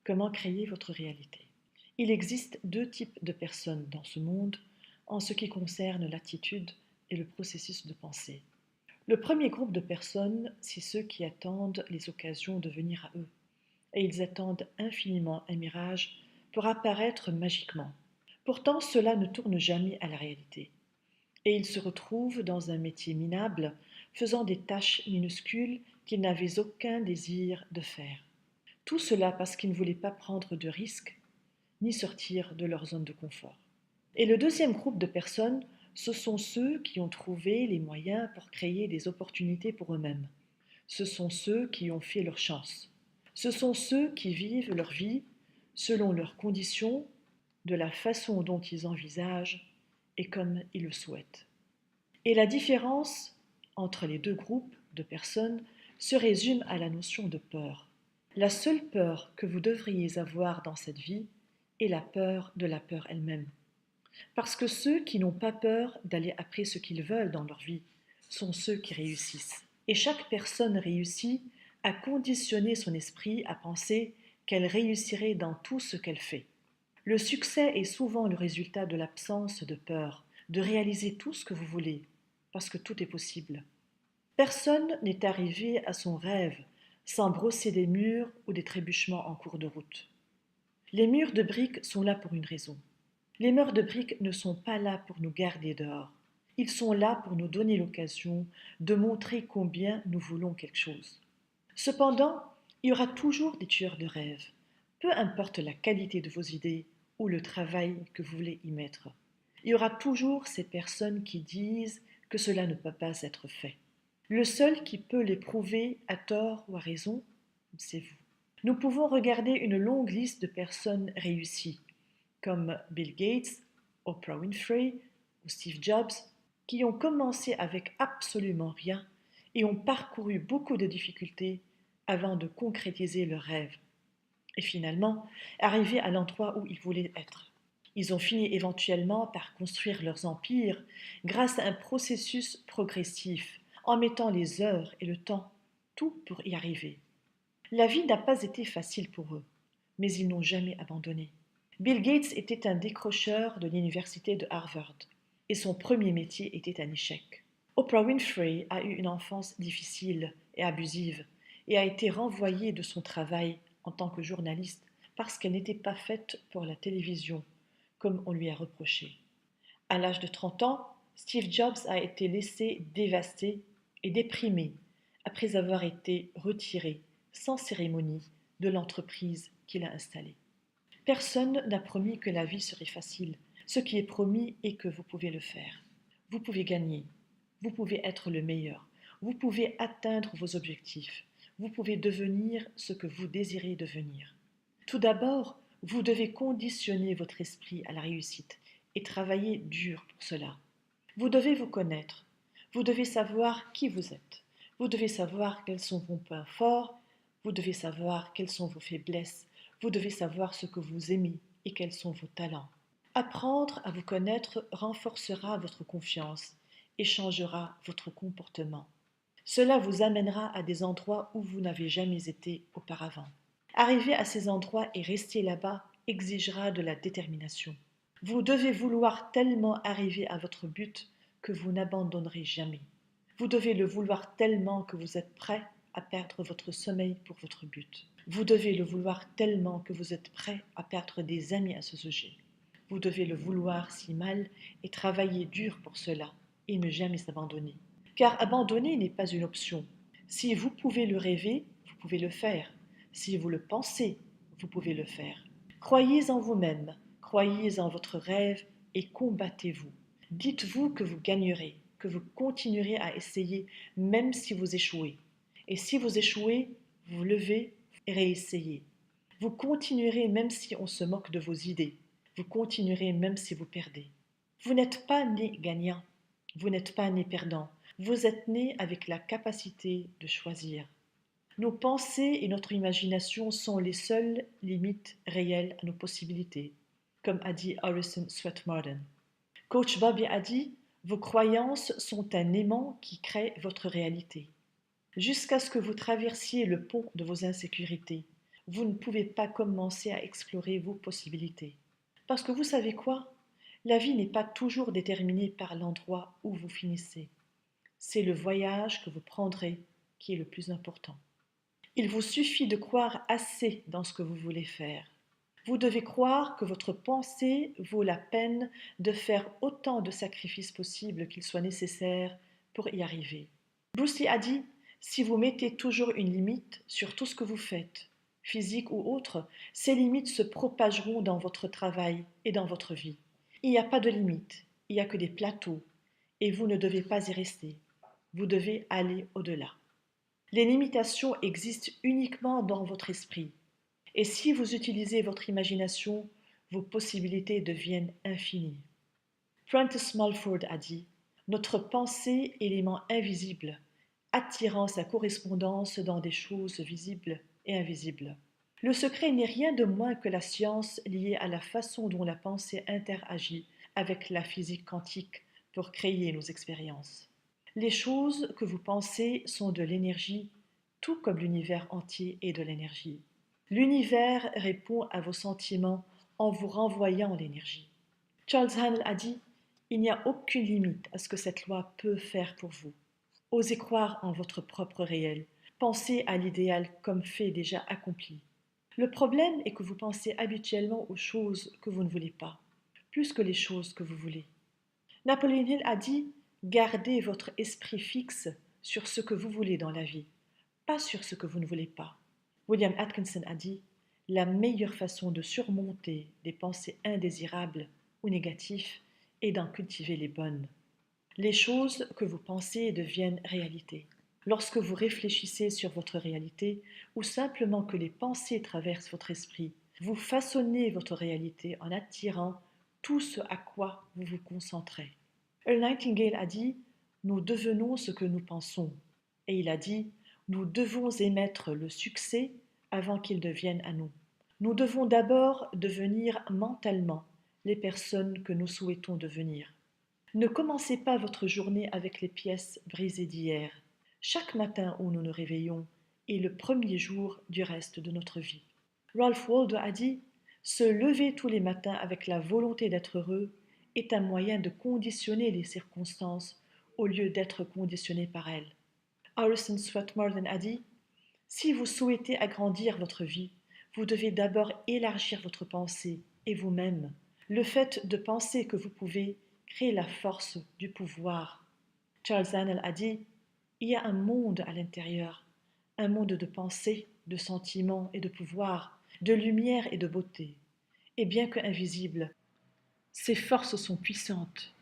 Comment créer votre réalité? Il existe deux types de personnes dans ce monde en ce qui concerne l'attitude et le processus de pensée. Le premier groupe de personnes, c'est ceux qui attendent les occasions de venir à eux, et ils attendent infiniment un mirage pour apparaître magiquement. Pourtant, cela ne tourne jamais à la réalité, et ils se retrouvent dans un métier minable, faisant des tâches minuscules qu'ils n'avaient aucun désir de faire. Tout cela parce qu'ils ne voulaient pas prendre de risques ni sortir de leur zone de confort. Et le deuxième groupe de personnes, ce sont ceux qui ont trouvé les moyens pour créer des opportunités pour eux-mêmes. Ce sont ceux qui ont fait leur chance. Ce sont ceux qui vivent leur vie selon leurs conditions, de la façon dont ils envisagent et comme ils le souhaitent. Et la différence entre les deux groupes de personnes se résume à la notion de peur. La seule peur que vous devriez avoir dans cette vie est la peur de la peur elle-même. Parce que ceux qui n'ont pas peur d'aller après ce qu'ils veulent dans leur vie sont ceux qui réussissent. Et chaque personne réussie a conditionné son esprit à penser qu'elle réussirait dans tout ce qu'elle fait. Le succès est souvent le résultat de l'absence de peur, de réaliser tout ce que vous voulez, parce que tout est possible. Personne n'est arrivé à son rêve sans brosser des murs ou des trébuchements en cours de route. Les murs de briques sont là pour une raison. Les murs de briques ne sont pas là pour nous garder dehors. Ils sont là pour nous donner l'occasion de montrer combien nous voulons quelque chose. Cependant, il y aura toujours des tueurs de rêves, peu importe la qualité de vos idées ou le travail que vous voulez y mettre. Il y aura toujours ces personnes qui disent que cela ne peut pas être fait. Le seul qui peut les prouver à tort ou à raison, c'est vous. Nous pouvons regarder une longue liste de personnes réussies, comme Bill Gates, Oprah Winfrey ou Steve Jobs, qui ont commencé avec absolument rien et ont parcouru beaucoup de difficultés avant de concrétiser leurs rêves et finalement arriver à l'endroit où ils voulaient être. Ils ont fini éventuellement par construire leurs empires grâce à un processus progressif, en mettant les heures et le temps, tout pour y arriver. La vie n'a pas été facile pour eux, mais ils n'ont jamais abandonné. Bill Gates était un décrocheur de l'université de Harvard, et son premier métier était un échec. Oprah Winfrey a eu une enfance difficile et abusive, et a été renvoyée de son travail en tant que journaliste parce qu'elle n'était pas faite pour la télévision, comme on lui a reproché. À l'âge de 30 ans, Steve Jobs a été laissé dévasté et déprimé après avoir été retiré sans cérémonie de l'entreprise qu'il a installée. Personne n'a promis que la vie serait facile. Ce qui est promis est que vous pouvez le faire. Vous pouvez gagner. Vous pouvez être le meilleur. Vous pouvez atteindre vos objectifs. Vous pouvez devenir ce que vous désirez devenir. Tout d'abord, vous devez conditionner votre esprit à la réussite et travailler dur pour cela. Vous devez vous connaître. Vous devez savoir qui vous êtes. Vous devez savoir quels sont vos points forts. Vous devez savoir quelles sont vos faiblesses. Vous devez savoir ce que vous aimez et quels sont vos talents. Apprendre à vous connaître renforcera votre confiance et changera votre comportement. Cela vous amènera à des endroits où vous n'avez jamais été auparavant. Arriver à ces endroits et rester là-bas exigera de la détermination. Vous devez vouloir tellement arriver à votre but que vous n'abandonnerez jamais. Vous devez le vouloir tellement que vous êtes prêt à perdre votre sommeil pour votre but. Vous devez le vouloir tellement que vous êtes prêt à perdre des amis à ce sujet. Vous devez le vouloir si mal et travailler dur pour cela et ne jamais abandonner. Car abandonner n'est pas une option. Si vous pouvez le rêver, vous pouvez le faire. Si vous le pensez, vous pouvez le faire. Croyez en vous-même, croyez en votre rêve et combattez-vous. Dites-vous que vous gagnerez, que vous continuerez à essayer même si vous échouez. Et si vous échouez, vous levez et réessayez. Vous continuerez même si on se moque de vos idées. Vous continuerez même si vous perdez. Vous n'êtes pas né gagnant, vous n'êtes pas né perdant. Vous êtes né avec la capacité de choisir. Nos pensées et notre imagination sont les seules limites réelles à nos possibilités, comme a dit Harrison Sweat-Marden. Coach Bobby a dit « Vos croyances sont un aimant qui crée votre réalité. » Jusqu'à ce que vous traversiez le pont de vos insécurités, vous ne pouvez pas commencer à explorer vos possibilités. Parce que vous savez quoi? La vie n'est pas toujours déterminée par l'endroit où vous finissez. C'est le voyage que vous prendrez qui est le plus important. Il vous suffit de croire assez dans ce que vous voulez faire. Vous devez croire que votre pensée vaut la peine de faire autant de sacrifices possibles qu'il soit nécessaire pour y arriver. Bruce Lee a dit, si vous mettez toujours une limite sur tout ce que vous faites, physique ou autre, ces limites se propageront dans votre travail et dans votre vie. Il n'y a pas de limite, il n'y a que des plateaux, et vous ne devez pas y rester. Vous devez aller au-delà. Les limitations existent uniquement dans votre esprit. Et si vous utilisez votre imagination, vos possibilités deviennent infinies. Francis Smallford a dit, notre pensée, élément invisible, attirant sa correspondance dans des choses visibles et invisibles. Le secret n'est rien de moins que la science liée à la façon dont la pensée interagit avec la physique quantique pour créer nos expériences. Les choses que vous pensez sont de l'énergie, tout comme l'univers entier est de l'énergie. L'univers répond à vos sentiments en vous renvoyant l'énergie. Charles Haanel a dit, il n'y a aucune limite à ce que cette loi peut faire pour vous. Osez croire en votre propre réel. Pensez à l'idéal comme fait déjà accompli. Le problème est que vous pensez habituellement aux choses que vous ne voulez pas, plus que les choses que vous voulez. Napoléon Hill a dit, gardez votre esprit fixe sur ce que vous voulez dans la vie, pas sur ce que vous ne voulez pas. William Atkinson a dit, la meilleure façon de surmonter des pensées indésirables ou négatives est d'en cultiver les bonnes. Les choses que vous pensez deviennent réalité. Lorsque vous réfléchissez sur votre réalité ou simplement que les pensées traversent votre esprit, vous façonnez votre réalité en attirant tout ce à quoi vous vous concentrez. Earl Nightingale a dit « Nous devenons ce que nous pensons » et il a dit « Nous devons émettre le succès avant qu'il devienne à nous. Nous devons d'abord devenir mentalement les personnes que nous souhaitons devenir. » Ne commencez pas votre journée avec les pièces brisées d'hier. Chaque matin où nous nous réveillons est le premier jour du reste de notre vie. Ralph Waldo a dit « Se lever tous les matins avec la volonté d'être heureux est un moyen de conditionner les circonstances au lieu d'être conditionné par elles. » Orison Swett Marden a dit « Si vous souhaitez agrandir votre vie, vous devez d'abord élargir votre pensée et vous-même. Le fait de penser que vous pouvez crée la force du pouvoir. » Charles Haanel a dit « Il y a un monde à l'intérieur, un monde de pensée, de sentiments et de pouvoir, de lumière et de beauté. Et bien que invisibles, ces forces sont puissantes.